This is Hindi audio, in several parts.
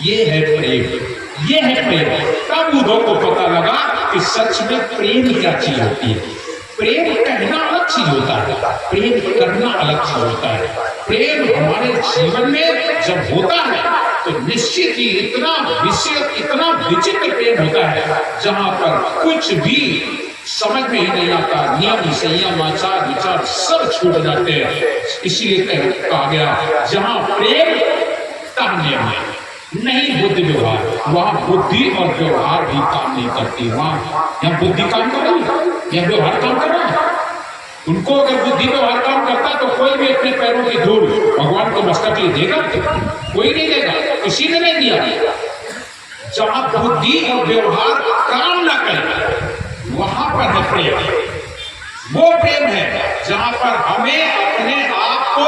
ये है प्रेम, ये है प्रेम। तब उद्धव को पता लगा कि सच में प्रेम क्या चीज होती है। प्रेम कहना अलग चीज होता है, प्रेम करना अलग चीज होता है। प्रेम हमारे जीवन में जब होता है तो निश्चित ही इतना विषय, इतना विचित्र प्रेम होता है जहां पर कुछ भी समझ में ही नहीं आता, नियम संयम आचार विचार सब छूट जाते हैं। इसीलिए कहा गया जहां प्रेम तहाँ नियम है, नहीं बुद्धि व्यवहार, वहां बुद्धि और व्यवहार भी काम नहीं करती। वहां यहाँ बुद्धि काम कर रही है, यह व्यवहार काम कर रहा है। उनको अगर बुद्धि व्यवहार काम करता तो कोई भी अपने पैरों की धूल भगवान को मस्तक लिए देगा? कोई नहीं देगा, किसी ने नहीं दिया। जहां बुद्धि और व्यवहार काम ना करे वहां पर है प्रेम। वो प्रेम है जहां पर हमें अपने आप को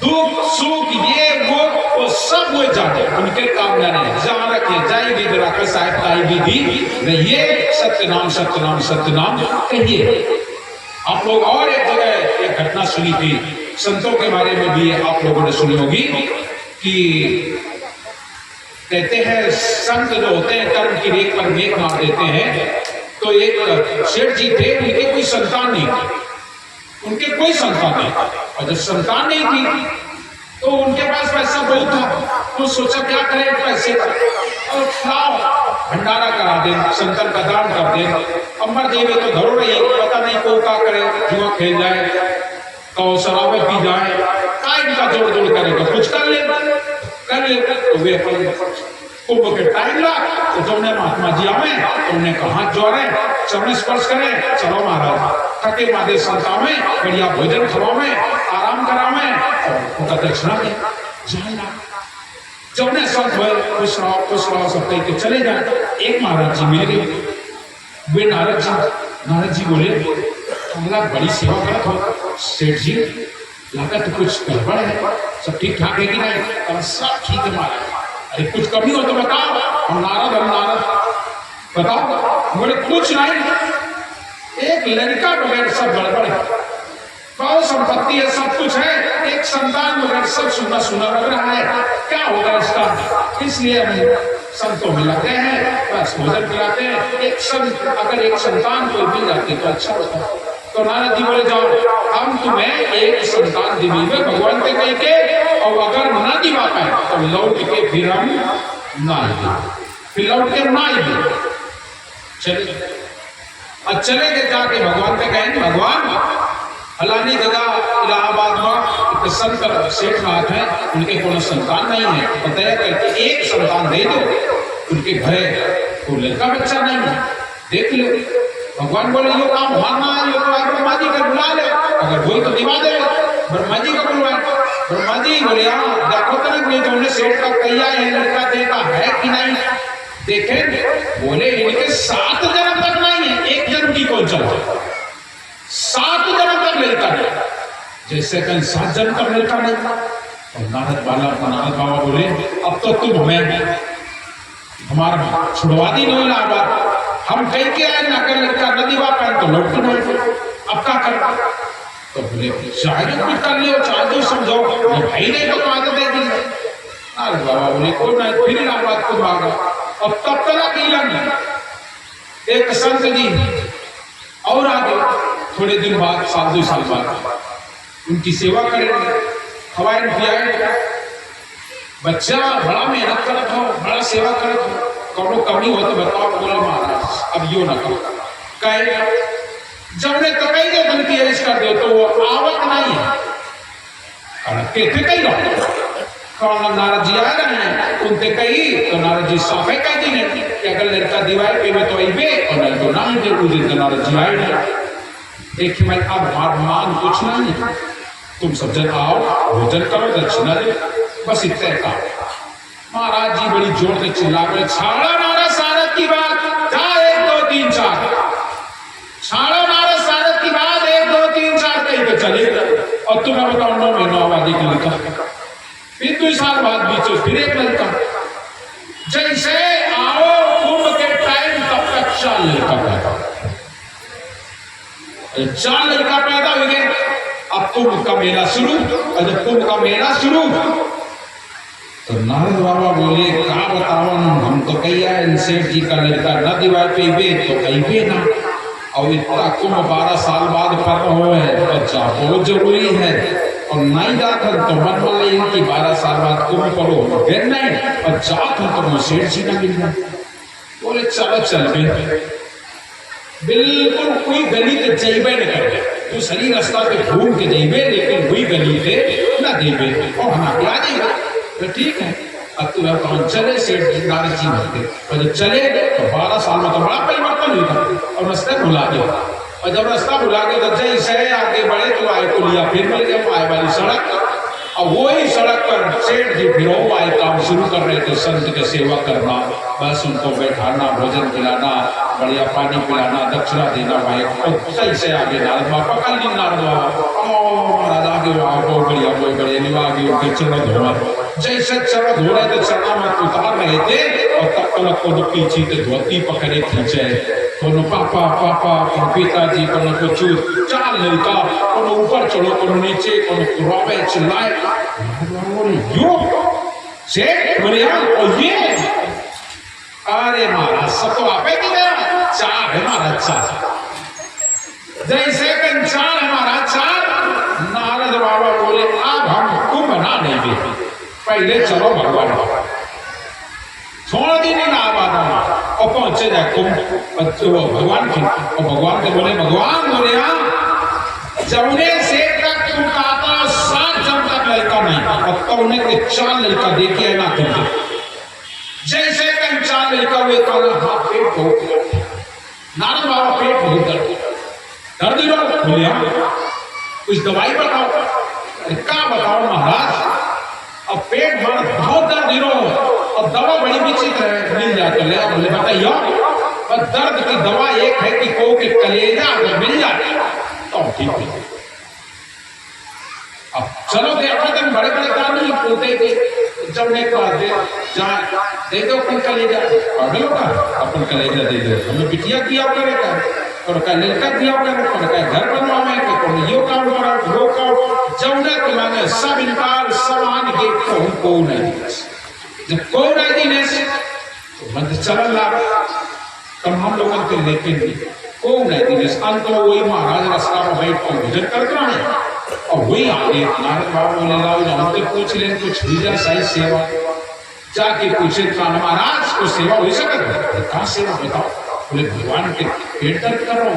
दुख सुख ये वो सब वो जाने उनके काम जाने जहां रखे जाए भी रख साहब ताई विधि रहिए, सत्यनाम सत्यनाम सत्यनाम कहिए। आप लोग और एक जगह एक घटना सुनी थी, संतों के बारे में भी आप लोगों ने सुनी होगी कि कहते हैं संत जो होते हैं कर्म की रेख पर मेघ मार देते हैं। तो एक शेठ जी थे, उनके कोई संतान नहीं थी, उनके कोई संतान नहीं, और जब संतान नहीं थी तो उनके पास पैसा बहुत था। तो सोचा क्या करें पैसे का, और लाओ भंडारा करा दे, संतन का दान कर दे। अमर देवे तो धरो रही, पता नहीं को क्या करे, जुआ खेल जाए तो शराबे पी जाए, टाइम का जोड़ जोड़ करेगा, कुछ कर ले तो वे कुंभ के टाइम ला तो तुमने महात्मा जी आवे, तुमने कहा जोड़े चरण स्पर्श करें, चलो महाराज थके मादे संता में बढ़िया भोजन खवावे, आराम करावे और उनका दक्षिणा दे जाएगा। जब ने संत हुए खुश रहो सब कह के चले जाए। एक महाराज जी मिल गए, वे नारद जी बोले तुमला बड़ी सेवा करत हो सेठ जी, लगा तो कुछ गड़बड़ है, सब ठीक ठाक है कि नहीं? सब ठीक है महाराज, अरे कुछ कमी हो तो बताओ। हम नारद बताओ। बोले कुछ नहीं, एक लड़का बगैर सब गड़बड़ है, बहुत संपत्ति है, सब कुछ है, एक संतान बगैर सब सुना सुना लग रहा है, क्या होगा इसका? इसलिए हम संतों में लगे हैं, बस भोजन खिलाते हैं। एक संत अगर एक संतान कोई मिल जाती तो अच्छा होता। तो नारद जी बोले जाओ हम तुम्हें एक संतान दिलाएंगे भगवान के कह के, और अगर न दिला पाए तो लौट के फिर हम ना फिर लौट के ना चले गए जाके भगवान के कहेंगे भगवान फलानी जगह इलाहाबाद में एक संत सेठ नाथ है, उनके कोनो संतान नहीं है, बताया करके एक संतान दे दो, उनके घरे कोई लड़का बच्चा नहीं है, देख लो। भगवान बोले यो काम मानना है, यो तो ब्रह्मा जी का बुला ले, अगर वही तो दिवा दे। ब्रह्मा जी का बुलवाए, ब्रह्मा जी बोले हाँ देखो तो नहीं तुमने सेठ का कैया है लड़का देता है कि नहीं देखेंगे। बोले इनके 7 जन्म तक नहीं है, एक जन्म की कौन चलता, 7 जन्म तक मिलता नहीं, जैसे कहीं 7 जन्म तक मिलता नहीं। और नारद बाबा बोले अब तो तुम हमें हमारा छुड़वा दी लो इलाहाबाद, हम कहीं के आए ना कर लड़का नदी वापस तो लौट के नहीं, अब क्या करना? तो बोले चाहे तो कुछ कर लियो, चाहे तो समझो, भाई नहीं तो आदत दे दी। नारद बाबा बोले कोई नहीं, फिर इलाहाबाद को भागा। और तब तक एक संत जी और आगे थोड़े दिन बाद, साल 2 साल बाद उनकी सेवा करेंगे, खवाएं पियाएंगे। बच्चा बड़ा मेहनत करत हो, बड़ा सेवा करत हो, कौनो कमी हो तो बताओ। बोले महाराज अब यो ना करो, कहे जब ने तो कही दे की ऐश कर दो तो वो आवक नहीं है, कहते कही रहो कौन नारद जी आ रहे हैं उनते कही तो नारद जी साफे कहती नहीं कि अगर लड़का दीवार पे में तो आईबे और नहीं तो ना दे उस दिन नारद जी आए नहीं। देखिए मैं अब मान कुछ नहीं, तुम सब जन आओ भोजन करो दक्षिणा दे, बस इतने का। महाराज जी बड़ी जोर से चिल्ला गए छाड़ा नारद सारद की बात, जा 1 2 3 4 छाड़ा नारद सारद की बात 1 2 3 4 कहीं पे चले गए। और तुम्हें बताओ 9 महीनों आबादी के लड़का, फिर 2 साल बाद बीच फिर एक लड़का, जैसे आओ कुंभ के टाइम तब तक 4 लड़का पैदा, 4 लड़का पैदा हो गए। अब कुंभ का मेला शुरू, और जब कुंभ का मेला शुरू तो नारद बाबा बोले का बतावन, हम तो कहिया इन सेठ जी का लड़का न दिवाए पेबे तो कहिबे ना, और इतना कुंभ 12 साल बाद पढ़ रहो है बच्चा बहुत जरूरी है, और नहीं जात हम तो मन वाले इनकी 12 साल बाद कुंभ पढ़ो फिर नहीं, और जात हम तो सेठ जी ना मिल जाए। बोले चलो चल गए, बिल्कुल कोई गली के जैबे न कर गए, तो सही रास्ता पे घूम के जैबे, लेकिन वही गली पे ना देबे और हम आगे आ जाएगा। तो ठीक है, अब तो कौन चले सेठ नारद जी होते, और जब चले तो 12 साल में तो बड़ा परिवर्तन हुआ, और रास्ता भुला गया, और जब रास्ता भुला गया तो जैसे आगे बढ़े तो आए को लिया फिर मिल गया आए वाली सड़क, और वही सड़क पर सेठ जी फिर वो आए काम शुरू कर रहे थे, संत की सेवा करना, बस उनको बैठाना, भोजन खिलाना, बढ़िया पानी पिलाना, दक्षिणा देना भाई, और सही से आगे नारद बाबा का नारद बाबा महाराज आगे आओ बढ़िया बढ़िया आगे उनके चरण धोना, जैसे चरण धो रहे थे चरण में उतार रहे थे, और तब तक को पीछे के धोती पकड़े खींचे, कोनो पापा पापा कोनो पिताजी कोनो कुछ चाल लड़का, कोनो ऊपर चढ़ो कोनो नीचे, कोनो रोवे चिल्लाए, यो सेठ बोले और ये अरे महाराज सब तो आप ही गया, चार है महाराज चार, जैसे चार है महाराज चार। नारद बाबा बोले अब हम कुंभ बना नहीं देते, पहले चलो भगवान छोड़ दी नहीं ना आबाद और पहुंचे जाए कुंभ, तो भगवान के, और भगवान के बोले भगवान बोले जमुने से तक तुम कहता 7 जन तक लड़का नहीं, और तो उन्हें के 4 लड़का देखे ना तुमने, जैसे कहीं 4 लड़का हुए तो हाँ पेट हो गया, नारद बाबा पेट बहुत दर्द रहो, बोले कुछ दवाई बताओ, क्या बताओ महाराज, अब पेट में बहुत दर्द रहो, और दवा बड़ी विचित्र है, मिल जाता है, बोले बताइए, और दर्द की दवा एक है कि को के कलेजा अगर मिल जाए तो ठीक है। अब चलो देखो तुम बड़े बड़े कानून होते थे, जब ने कहा दे दो अपन कलेजा, पागलों का अपन कलेजा दे दो, हमें बिटिया किया करेगा, और का लड़का दिया करेगा, और का घर बनवावे के कौन यो काम करा वो काम, जब ने तो मांगे सब इनकार समान के को नहीं, जब को नहीं दिने से तो मत चल ला, तब हम लोगों के लेकिन को नहीं दिने से अंत में वही महाराज रास्ता में बैठ कर भोजन करता है, और वही आगे नारद बाबा बोले लाओ हमसे पूछ ले कुछ वीजा सही सेवा, जाके पूछे महाराज को सेवा हो सकती, कहाँ सेवा बताओ, बोले भगवान के पेट दर्द करो,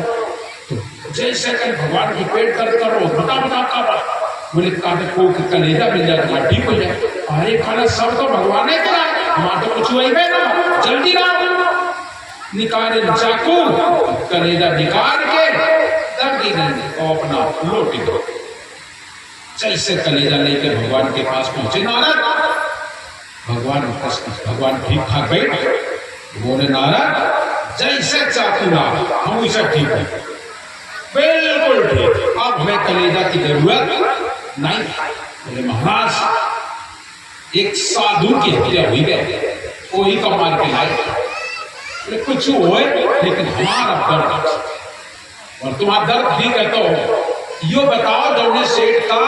तो जैसे कल भगवान के पेट दर्द करो बता का बात, बोले को कलेजा मिल जाए ठीक हो जाए, अरे खाना सब तो भगवान ने करा, वहां तो कुछ वही ना, जल्दी ना निकाले चाकू, कलेजा निकाल के दर्दी नहीं और अपना लोटी दो, जैसे कलेजा लेकर भगवान के पास पहुंचे नारद, भगवान ठीक ठाक बैठ, बोले नारद जैसे चाकू ना हम वैसा ठीक है, बिल्कुल ठीक, अब हमें कलेजा की जरूरत नहीं। बोले महाराज एक साधु की हत्या हुई गई, वही का मार के लाए, बोले कुछ हुए लेकिन हमारा दर्द, और तुम्हारा दर्द ठीक है तो यो बताओ, जौने सेठ का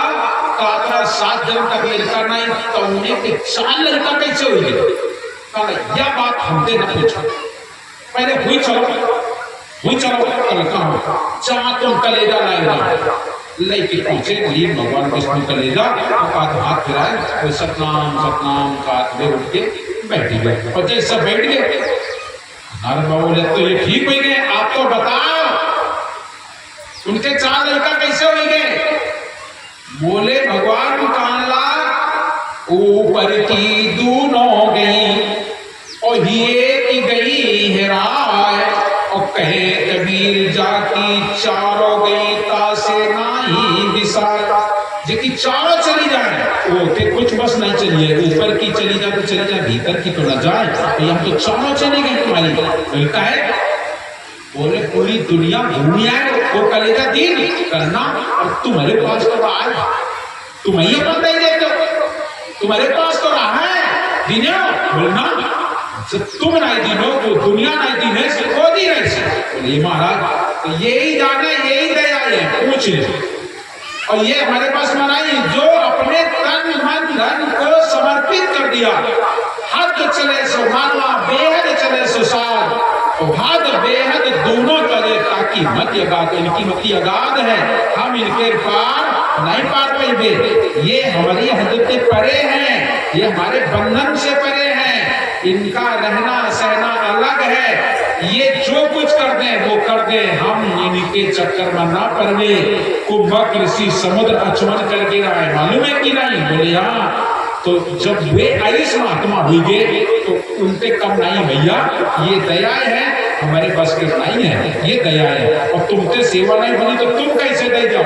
कातरा 7 जन तक लड़का नहीं, तो उन्हें के 4 लड़का कैसे हुई गए, यह बात हमसे न पूछो, पहले हुई चलो कल कहा जहां तुम कलेजा लाएगा, लेके पहुंचे लीन भगवान विष्णु कलेजा, हाथ फिराए, सतनाम सतनाम का उठ के बैठ गए, और जैसे बैठ गए नारद बाबा बोले तो ये ठीक हो गए, आप तो बताओ उनके 4 लड़का कैसे हो गए, बोले भगवान काला ऊपर की दोनों गई, और ये की गई है राय, और कहे कबीर जाकी चारों गई तासे नाही विसार, जेकी चारों चली जाए वो के कुछ बस नहीं चलिए, ऊपर की चली जाए तो चली जाए, भीतर की तो न जाए, तो यहाँ तो चारों चली गई तुम्हारी, बोलता है बोले पूरी दुनिया घूमी आए वो कलेजा दीन करना, और तुम्हारे पास तो रहा है, तुम्हें ये पता ही देते हो, तुम्हारे पास तो रहा है दीनो, बोलना जब तुम नहीं दीनो तो दुनिया नहीं दीने से को दी रहे से, बोले महाराज तो यही जाने यही दया है, पूछ ले और ये हमारे पास मनाई जो अपने तन मन धन को समर्पित कर दिया। हद चले सो मानवा बेहद चले सो साध, हद बेहद दोनों करे ताकि मध्य अगाध, इनकी मति अगाध है, हम इनके पार नहीं पार पाएंगे। ये हमारी हद से परे हैं, ये हमारे बंधन से परे हैं, इनका रहना सहना अलग है। ये जो कुछ कर दें वो कर दें, हम इनके चक्कर में ना पड़े। कुंभक ऋषि समुद्र अचमन कर गिरा है, मालूम है कि नहीं? बोले हाँ। तो जब वे आयुष महात्मा हुए तो उनके कम नहीं भैया, ये दया है, हमारे पास के नहीं है, ये दया है। और तुमसे सेवा नहीं बनी तो तुम कैसे दे जाओ,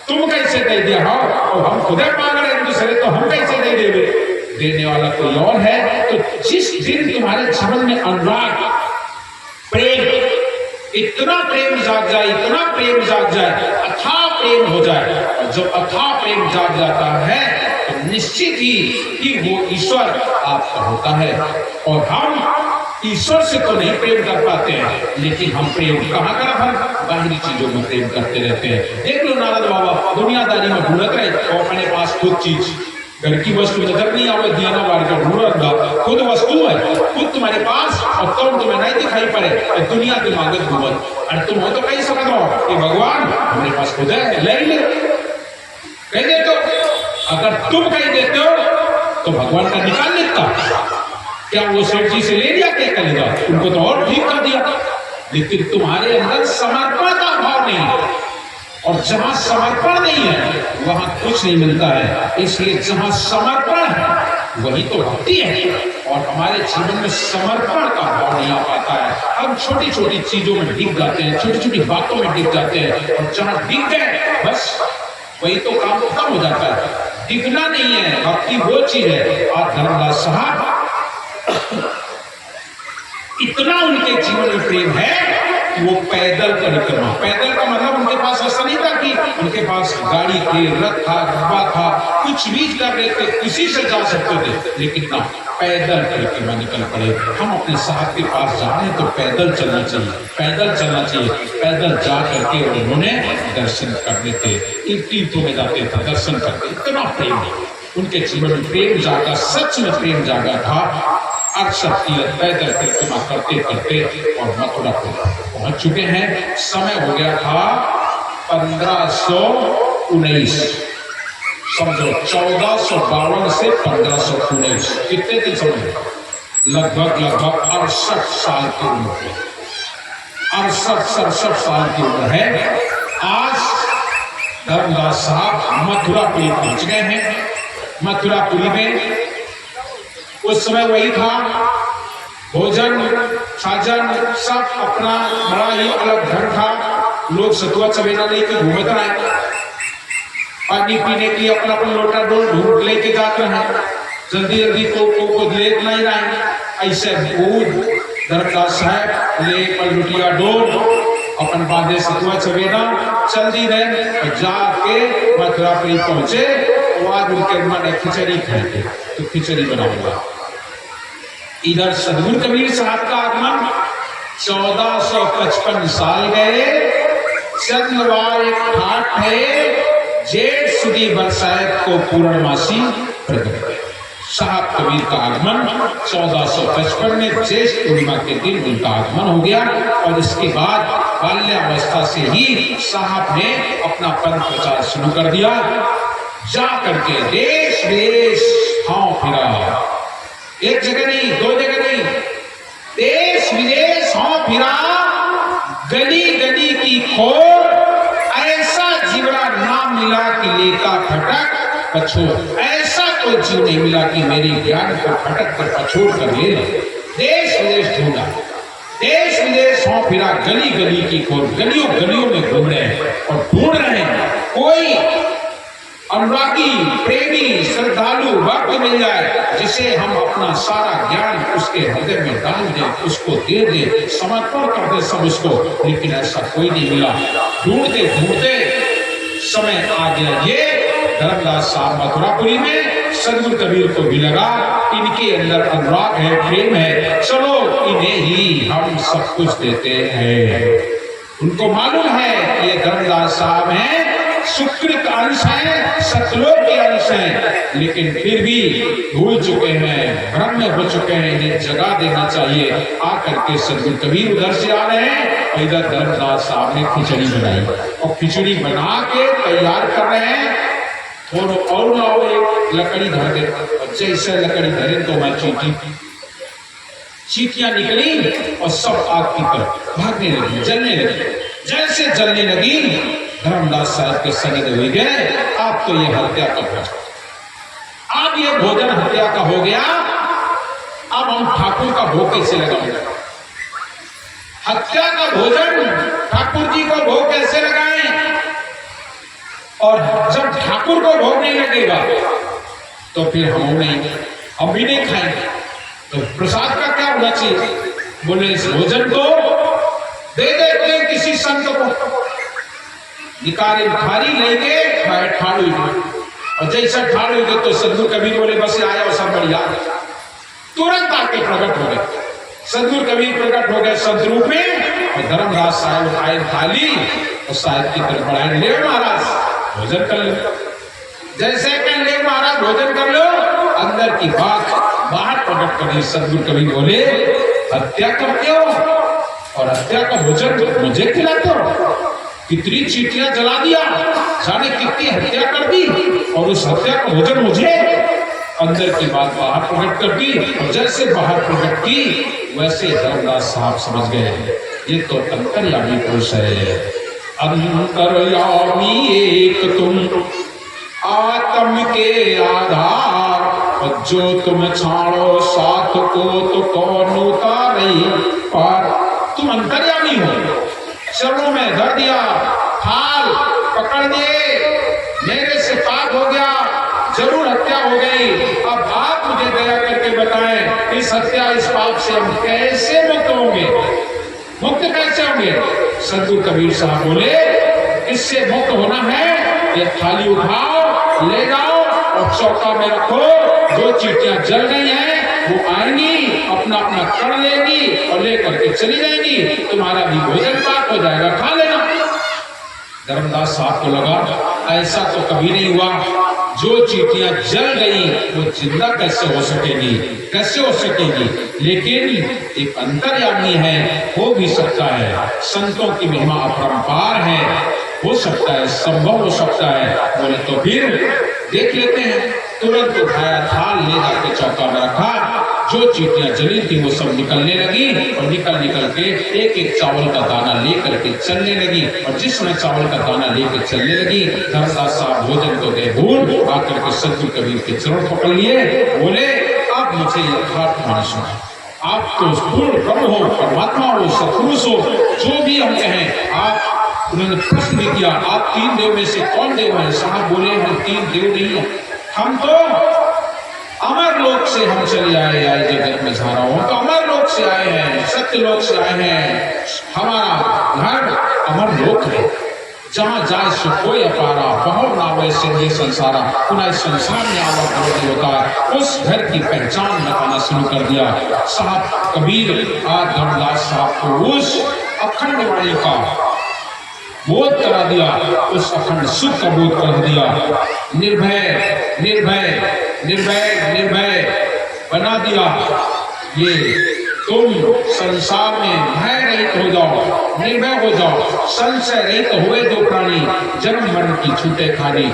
तुम कैसे दे दिया? हाँ, और हम खुद मांग रहे हैं दूसरे, तो हम कैसे दे देंगे? देने वाला कोई और है। तो जिस दिन तुम्हारे जीवन में अनुराग प्रेम, इतना प्रेम जाग जाए, इतना प्रेम जाग जाए, अथाह प्रेम हो जाए, और जब अथाह प्रेम जाग जाता है तो निश्चित ही कि वो ईश्वर आपका होता है। और हम ईश्वर से तो नहीं प्रेम कर पाते हैं, लेकिन हम प्रेम कहाँ कर, हम बाहरी चीजों में प्रेम करते रहते हैं। देख लो नारद बाबा दुनियादारी में ढूंढते रहे, और अपने पास खुद चीज, घर की वस्तु नजर नहीं आवे, दिया ना बार का ढूंढ, खुद वस्तु है, खुद तुम्हारे पास, और तुम तुम्हें नहीं दिखाई पड़े, दुनिया के मांगे घूमत, और तुम हो तो कही सकते हो कि भगवान हमारे पास खुद है, ले ले कह देते हो। अगर तुम कह देते हो तो भगवान का निकाल लेता, क्या वो सेठ जी से ले लिया, क्या करेगा? उनको तो और ठीक कर दिया। लेकिन तुम्हारे अंदर समर्पण का भाव नहीं है, और जहां समर्पण नहीं है वहां कुछ नहीं मिलता है। इसलिए जहां समर्पण है वही तो भक्ति है, और हमारे जीवन में समर्पण का भाव नहीं आ पाता है। हम छोटी छोटी चीजों में डिग जाते हैं, छोटी छोटी बातों में डिग जाते हैं, और जहां डिग गए बस वही तो काम खत्म हो जाता है। डिगना नहीं है, भक्ति वो चीज है। और धर्मदास साहब इतना उनके जीवन में प्रेम है, वो पैदल परिक्रमा, पैदल का मतलब उनके पास ऐसा नहीं था कि उनके पास गाड़ी थी, रथ था, रथवा था, कुछ भी कर रहे थे, किसी से जा सकते थे, लेकिन ना, पैदल परिक्रमा निकल पड़े। हम अपने साहब के पास जा रहे हैं तो पैदल चलना चाहिए, पैदल चलना चाहिए। पैदल जा करके उन्होंने दर्शन कर लेते, तीर्थों में जाते थे, दर्शन करते, इतना प्रेम उनके जीवन में प्रेम जागा, सच में प्रेम जागा था। अक्षर तीर्थ पैदल परिक्रमा करते करते और मथुरा को पहुंच चुके हैं। समय हो गया था 1519, समझो 1452 से 1519, कितने दिन समय? लगभग 68 साल की उम्र है, 68-67 साल की उम्र है। आज धर्मदास साहब मथुरापुरी पहुंच गए हैं। मथुरापुरी में उस समय वही था, भोजन साजन सब अपना बड़ा ही अलग घर था। लोग सतुआ चवेना लेके घूमते रहे, पानी पीने के लिए अपना अपना लोटा डोल ढूंढ लेके जाते हैं, जल्दी जल्दी को ले नहीं रहे। ऐसे दूध धर्मदास साहब ले पलुटिया डोल अपन बांधे सतुआ चवेना जल्दी रहे, जाके मथुरापुरी पहुंचे। आज उनके मन खिचड़ी खाएंगे तो खिचड़ी बनाऊंगा। इधर सदगुरु कबीर साहब का आगमन 1455 साल गए, चंद्रवार एक ठाट है, जेठ सुदी बरसात को पूर्णमासी प्रकट है। साहब कबीर का आगमन 1455 में ज्येष्ठ पूर्णिमा के दिन उनका आगमन हो गया, और इसके बाद बाल्यावस्था से ही साहब ने अपना पंथ प्रचार शुरू कर दिया। जा करके देश विदेश हाँ फिरा, एक जगह नहीं, दो जगह नहीं, देश विदेश हाँ फिरा, गली गली की खोर, ऐसा जीवड़ा नाम मिला कि लेका फटक पछोड़, ऐसा कोई जीव नहीं मिला कि मेरे ज्ञान को फटक कर पछोड़ कर ले लो। देश विदेश ढूंढा, देश विदेश हाँ फिरा, गली गली की खोर, गलियों गलियों में घूम रहे हैं और ढूंढ रहे हैं कोई अनुरागी प्रेमी श्रद्धालु भक्त मिल जाए जिसे हम अपना सारा ज्ञान उसके हृदय में डाल दें, उसको दे दें, समर्पण कर दे सब उसको। लेकिन ऐसा कोई नहीं मिला। ढूंढते ढूंढते समय आ गया ये धर्मदास साहब मथुरापुरी में। सदगुरु कबीर को भी लगा इनके अंदर अनुराग है, प्रेम है, चलो इन्हें ही हम सब कुछ देते हैं। उनको मालूम है ये धर्मदास साहब हैं, शुक्र का अंश है, सतलोक के अंश है, लेकिन फिर भी भूल चुके हैं, भ्रम में हो चुके हैं। इन्हें जगा देना चाहिए। आकर के सदगुरु कबीर उधर से आ रहे हैं और इधर धर्मदास साहब ने खिचड़ी बनाई और खिचड़ी बना के तैयार कर रहे हैं। थोड़ा और लाओ, एक लकड़ी धर दे। जैसे लकड़ी धरे तो मैं चीटियां निकली और सब आग की तरफ भागने लगी, जलने लगी। जैसे जलने लगी धर्मदास साहब के सनद हुए गए, अब तो ये हत्या का भोजन, अब ये भोजन हत्या का हो गया। अब हम ठाकुर का भोग कैसे लगाएंगे? हत्या का भोजन ठाकुर जी को भोग कैसे लगाएं? और जब ठाकुर को भोग नहीं लगेगा तो फिर हम भी नहीं खाएंगे। तो प्रसाद का क्या होना चाहिए? बोले इस भोजन को दे देते हैं किसी संत को, निकारे थाली लेके ठाड़ू, और जैसा ठाड़ू तो सदगुरु कबीर बोले बस आया और सब बढ़िया, तुरंत आके प्रकट हो गए। सदगुरु कबीर प्रकट हो गए सदरूप में और धर्मदास साहब उठाए थाली और साहब की तरफ बढ़ाए, ले महाराज भोजन कर लो। जैसे कह ले महाराज भोजन कर लो, अंदर की बात बाहर प्रकट कर दी। सदगुरु कबीर बोले हत्या करते हो और हत्या का भोजन मुझे खिलाते हो? कितनी चीटियां जला दिया, जाने कितनी हत्या कर दी और उस हत्या का भोजन मुझे। अंदर की बात बाहर प्रकट कर दी और जैसे बाहर प्रकट की वैसे धर्मदास साहब समझ गए ये तो अंतर्यामी पुरुष है। अंतर्यामी एक तुम आत्म के आधार, और जो तुम छाड़ो साथ को तो कौन उतारे पार। तुम अंतर्यामी हो, चरणों में धर दिया, थाल पकड़ दिए, मेरे से पाप हो गया, जरूर हत्या हो गई। अब आप मुझे दया करके बताएं इस हत्या इस पाप से हम कैसे मुक्त होंगे? मुक्त कैसे होंगे? सदगुरु कबीर साहब बोले इससे मुक्त होना है, ये थाली उठाओ, ले जाओ और चौका में रखो। जो चीटियां जल रही हैं वो आएंगी, अपना अपना कर लेगी और लेकर के चली जाएंगी, तुम्हारा भी भोजन पाक हो जाएगा, खा लेना। धर्मदास साहब को लगा ऐसा तो कभी नहीं हुआ, जो चीटियां जल गई वो जिंदा कैसे हो सकेगी, कैसे हो सकेगी? लेकिन एक अंतर्यामी है, हो भी सकता है। संतों की महिमा अपरंपार है, हो सकता है, संभव हो सकता है। बोले तो फिर देख लेते हैं। तुरंत उठाया थाल, ले जाके चौका में रखा। जो चीटियां जली थी वो सब निकलने लगी और निकल के एक एक चावल का दाना लेकर के चलने लगी। और जिसमें चावल का दाना लेकर चलने लगी धर्मदास साहब भोजन को गए भूल, आकर के सदगुरु कबीर के चरण पकड़ लिए। बोले अब मुझे यथार्थ मान सुना, आप तो पूर्ण प्रभु हो, परमात्मा हो, सत्पुरुष हो, जो भी हम कहें। आप उन्होंने प्रश्न भी किया आप तीन देव में से कौन देव है? साहब बोले हम तीन देव नहीं है, हम तो अमर लोक से हम चले आए जगत में जा रहा हूं, तो अमर लोक से आए हैं, सत्य लोक से आए हैं। हमारा घर अमर लोक है, जहां जाए सो कोई अपारा, बहुत नावे सिंधे संसारा, पुनः संसार में आवा नहीं होता है। उस घर की पहचान बताना शुरू कर दिया साहब कबीर। आज धर्मदास साहब को उस अखंड वाणी का बोध करा दिया, उस अखंड सुख का बोध कर दिया। निर्भय निर्भय निर्भय निर्भय बना दिया। ये तुम संसार में भय रहित हो जाओ, निर्भय हो जाओ, संशय रहित हुए जो प्राणी, जन्म मरण की छूटे खानी।